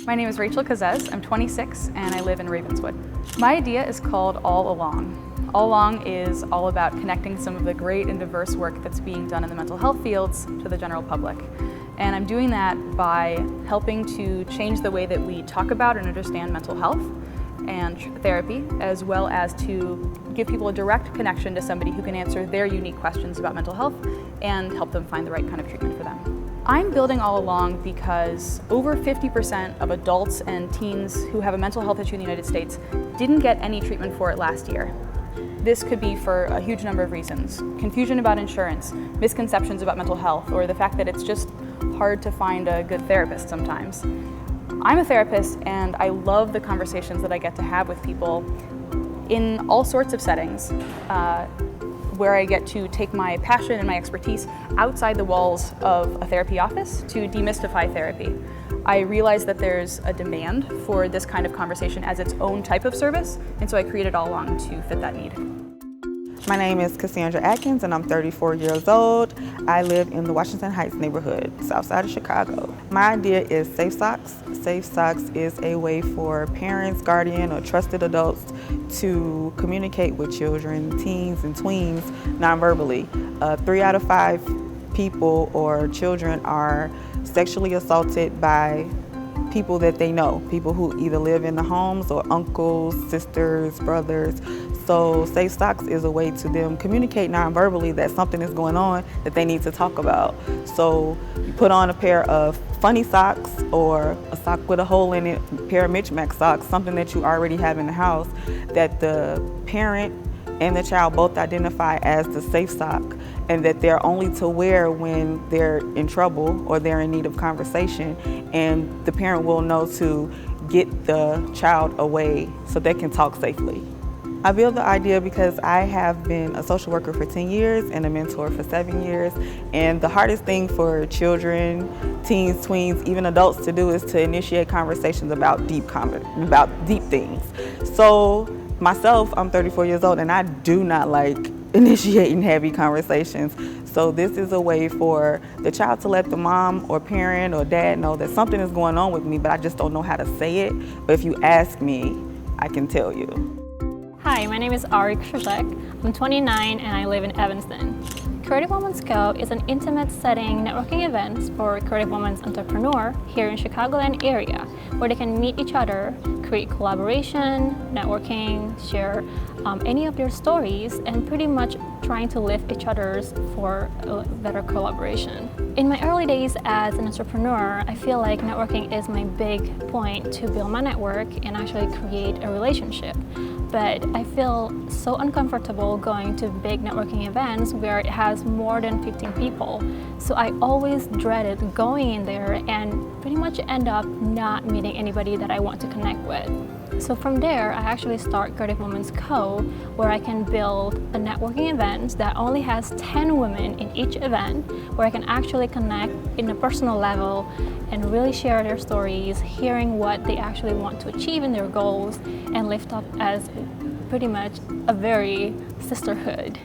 My name is Kazez. I'm 26 and I live in Ravenswood. My idea is called All Along. All Along is all about connecting some of the great and diverse work that's being done in the mental health fields to the general public. And I'm doing that by helping to change the way that we talk about and understand mental health and therapy, as well as to give people a direct connection to somebody who can answer their unique questions about mental health and help them find the right kind of treatment for them. I'm building All Along because over 50% of adults and teens who have a mental health issue in the United States didn't get any treatment for it last year. This could be for a huge number of reasons. Confusion about insurance, misconceptions about mental health, or the fact that it's just hard to find a good therapist sometimes. I'm a therapist and I love the conversations that I get to have with people in all sorts of settings where I get to take my passion and my expertise outside the walls of a therapy office to demystify therapy. I realize that there's a demand for this kind of conversation as its own type of service, and so I created All Along to fit that need. My name is Casandra Adkins and I'm 34 years old. I live in the Washington Heights neighborhood, south side of Chicago. My idea is Safe Socks. Safe Socks is a way for parents, guardian, or trusted adults to communicate with children, teens, and tweens non-verbally. 3 out of 5 people or children are sexually assaulted by people that they know, people who either live in the homes or uncles, sisters, brothers. So Safe Socks is a way to them communicate non-verbally that something is going on that they need to talk about. So you put on a pair of funny socks or a sock with a hole in it, a pair of mismatched socks, something that you already have in the house that the parent and the child both identify as the safe sock, and that they're only to wear when they're in trouble or they're in need of conversation, and the parent will know to get the child away so they can talk safely. I built the idea because I have been a social worker for 10 years and a mentor for 7 years, and the hardest thing for children, teens, tweens, even adults to do is to initiate conversations about deep things. So myself, I'm 34 years old and I do not like initiating heavy conversations. So this is a way for the child to let the mom or parent or dad know that something is going on with me, but I just don't know how to say it. But if you ask me, I can tell you. Hi, my name is Kazez. I'm 29 and I live in Evanston. Creative Women's Co. is an intimate setting networking event for creative women's entrepreneurs here in Chicagoland area, where they can meet each other, create collaboration, networking, share any of their stories, and pretty much trying to lift each other's for a better collaboration. In my early days as an entrepreneur, I feel like networking is my big point to build my network and actually create a relationship. But I feel so uncomfortable going to big networking events where it has more than 15 people. So I always dreaded going in there and pretty much end up not meeting anybody that I want to connect with. So from there, I actually start Creative Women's Co., where I can build a networking event that only has 10 women in each event, where I can actually connect in a personal level and really share their stories, hearing what they actually want to achieve in their goals, and lift up as pretty much a very sisterhood.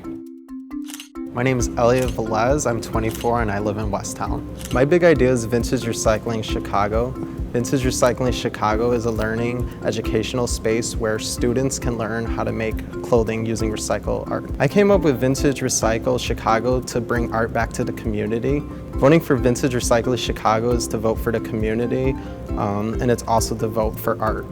My name is Elliot Velez. I'm 24 and I live in Westtown. My big idea is Vintage Recycling Chicago. Vintage Recycling Chicago is a learning, educational space where students can learn how to make clothing using recycled art. I came up with Vintage Recycle Chicago to bring art back to the community. Voting for Vintage Recycling Chicago is to vote for the community, and it's also to vote for art.